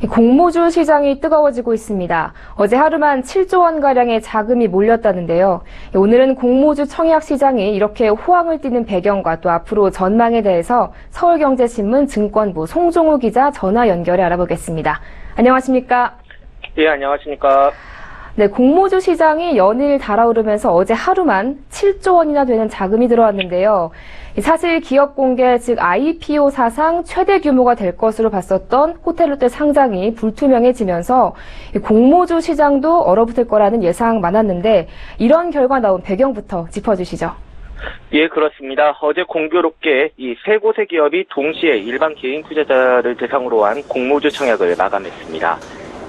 공모주 시장이 뜨거워지고 있습니다. 어제 하루만 7조 원가량의 자금이 몰렸다는데요. 오늘은 공모주 청약 시장이 이렇게 호황을 띠는 배경과 또 앞으로 전망에 대해서 서울경제신문 증권부 송종우 기자 전화 연결해 알아보겠습니다. 안녕하십니까? 예, 안녕하십니까? 네, 공모주 시장이 연일 달아오르면서 어제 하루만 7조 원이나 되는 자금이 들어왔는데요. 사실 기업 공개, 즉 IPO 사상 최대 규모가 될 것으로 봤었던 호텔롯데 상장이 불투명해지면서 공모주 시장도 얼어붙을 거라는 예상 많았는데 이런 결과 나온 배경부터 짚어주시죠. 예, 그렇습니다. 어제 공교롭게 이 세 곳의 기업이 동시에 일반 개인 투자자를 대상으로 한 공모주 청약을 마감했습니다.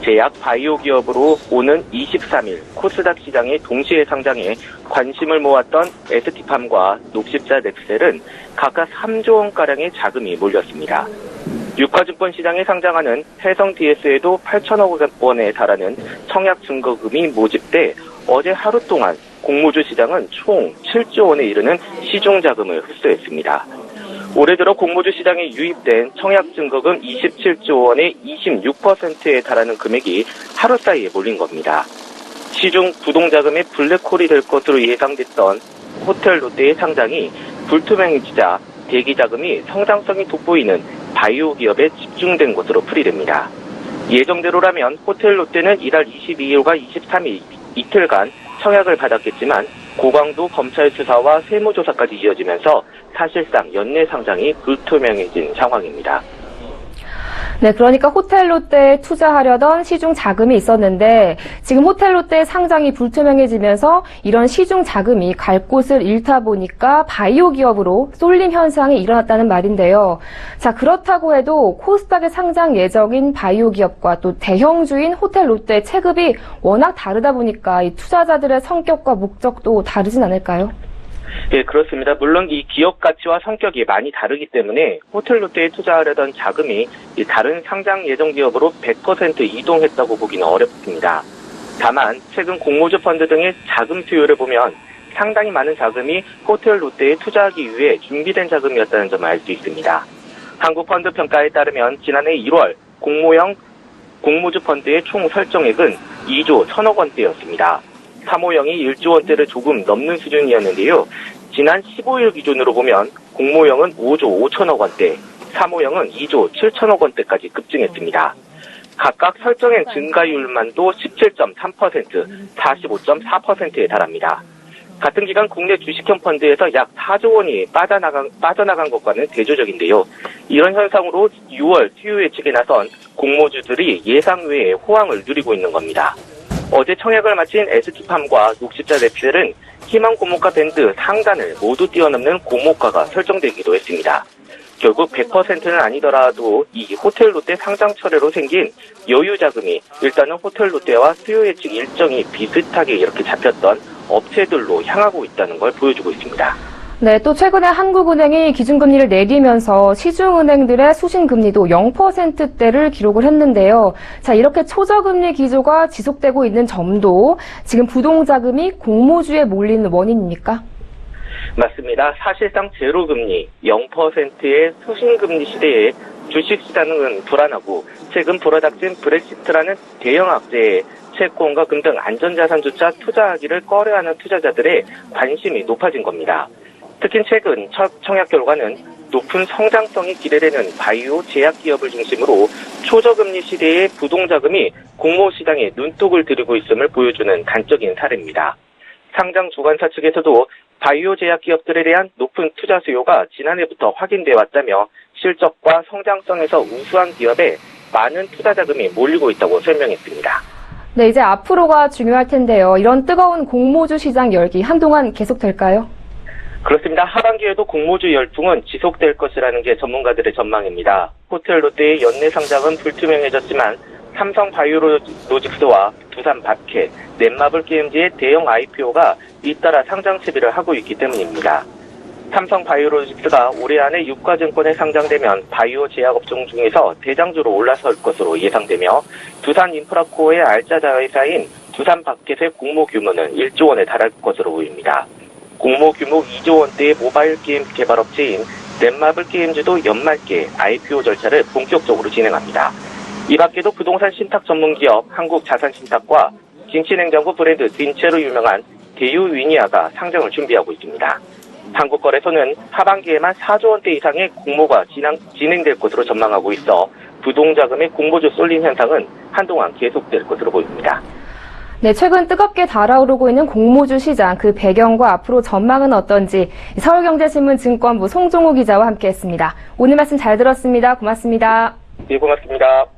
제약 바이오 기업으로 오는 23일 코스닥 시장에 동시에 상장해 관심을 모았던 ST팜과 녹십자 넥셀은 각각 3조 원가량의 자금이 몰렸습니다. 유가증권 시장에 상장하는 해성 DS에도 8천억 원에 달하는 청약 증거금이 모집돼 어제 하루 동안 공모주 시장은 총 7조 원에 이르는 시중 자금을 흡수했습니다. 올해 들어 공모주 시장에 유입된 청약 증거금 27조 원의 26%에 달하는 금액이 하루 사이에 몰린 겁니다. 시중 부동자금의 블랙홀이 될 것으로 예상됐던 호텔롯데의 상장이 불투명해지자 대기자금이 성장성이 돋보이는 바이오 기업에 집중된 것으로 풀이됩니다. 예정대로라면 호텔롯데는 이달 22일과 23일 이틀간 청약을 받았겠지만 고강도 검찰 수사와 세무조사까지 이어지면서 사실상 연내 상장이 불투명해진 상황입니다. 네, 그러니까 호텔롯데에 투자하려던 시중 자금이 있었는데 지금 호텔롯데 상장이 불투명해지면서 이런 시중 자금이 갈 곳을 잃다 보니까 바이오 기업으로 쏠림 현상이 일어났다는 말인데요. 자, 그렇다고 해도 코스닥에 상장 예정인 바이오 기업과 또 대형주인 호텔롯데의 체급이 워낙 다르다 보니까 이 투자자들의 성격과 목적도 다르진 않을까요? 예, 그렇습니다. 물론 이 기업 가치와 성격이 많이 다르기 때문에 호텔롯데에 투자하려던 자금이 다른 상장 예정 기업으로 100% 이동했다고 보기는 어렵습니다. 다만 최근 공모주 펀드 등의 자금 수요를 보면 상당히 많은 자금이 호텔롯데에 투자하기 위해 준비된 자금이었다는 점을 알 수 있습니다. 한국펀드평가에 따르면 지난해 1월 공모형 공모주 펀드의 총 설정액은 2조 1천억 원대였습니다. 3호형이 1조 원대를 조금 넘는 수준이었는데요. 지난 15일 기준으로 보면 공모형은 5조 5천억 원대, 3호형은 2조 7천억 원대까지 급증했습니다. 각각 설정액 증가율만도 17.3%, 45.4%에 달합니다. 같은 기간 국내 주식형 펀드에서 약 4조 원이 빠져나간 것과는 대조적인데요. 이런 현상으로 6월 수요 예측에 나선 공모주들이 예상 외의 호황을 누리고 있는 겁니다. 어제 청약을 마친 ST팜과 녹십자 넥셀은 희망 고목가 밴드 상단을 모두 뛰어넘는 고목가가 설정되기도 했습니다. 결국 100%는 아니더라도 이 호텔롯데 상장 철회로 생긴 여유 자금이 일단은 호텔롯데와 수요 예측 일정이 비슷하게 이렇게 잡혔던 업체들로 향하고 있다는 걸 보여주고 있습니다. 네, 또 최근에 한국은행이 기준금리를 내리면서 시중은행들의 수신금리도 0%대를 기록을 했는데요. 자, 이렇게 초저금리 기조가 지속되고 있는 점도 지금 부동자금이 공모주에 몰리는 원인입니까? 맞습니다. 사실상 제로금리, 0%의 수신금리 시대에 주식시장은 불안하고 최근 불어닥친 브렉시트라는 대형 악재에 채권과 금 등 안전자산조차 투자하기를 꺼려하는 투자자들의 관심이 높아진 겁니다. 특히 최근 첫 청약 결과는 높은 성장성이 기대되는 바이오 제약 기업을 중심으로 초저금리 시대의 부동자금이 공모시장에 눈독을 들이고 있음을 보여주는 단적인 사례입니다. 상장 주관사 측에서도 바이오 제약 기업들에 대한 높은 투자 수요가 지난해부터 확인돼 왔다며 실적과 성장성에서 우수한 기업에 많은 투자 자금이 몰리고 있다고 설명했습니다. 네, 이제 앞으로가 중요할 텐데요. 이런 뜨거운 공모주 시장 열기 한동안 계속될까요? 그렇습니다. 하반기에도 공모주 열풍은 지속될 것이라는 게 전문가들의 전망입니다. 호텔롯데의 연내 상장은 불투명해졌지만 삼성 바이오로직스와 두산 밥캣, 넷마블 게임즈의 대형 IPO가 잇따라 상장 채비를 하고 있기 때문입니다. 삼성 바이오로직스가 올해 안에 유가증권에 상장되면 바이오 제약 업종 중에서 대장주로 올라설 것으로 예상되며 두산 인프라코어의 알짜 자회사인 두산 밥캣의 공모 규모는 1조 원에 달할 것으로 보입니다. 공모 규모 2조 원대의 모바일 게임 개발업체인 넷마블 게임즈도 연말께 IPO 절차를 본격적으로 진행합니다. 이 밖에도 부동산 신탁 전문 기업 한국자산신탁과 김치냉장고 브랜드 딘체로 유명한 대유위니아가 상장을 준비하고 있습니다. 한국거래소는 하반기에만 4조 원대 이상의 공모가 진행될 것으로 전망하고 있어 부동자금의 공모주 쏠림 현상은 한동안 계속될 것으로 보입니다. 네, 최근 뜨겁게 달아오르고 있는 공모주 시장, 그 배경과 앞으로 전망은 어떤지 서울경제신문 증권부 송종우 기자와 함께했습니다. 오늘 말씀 잘 들었습니다. 고맙습니다. 네, 고맙습니다.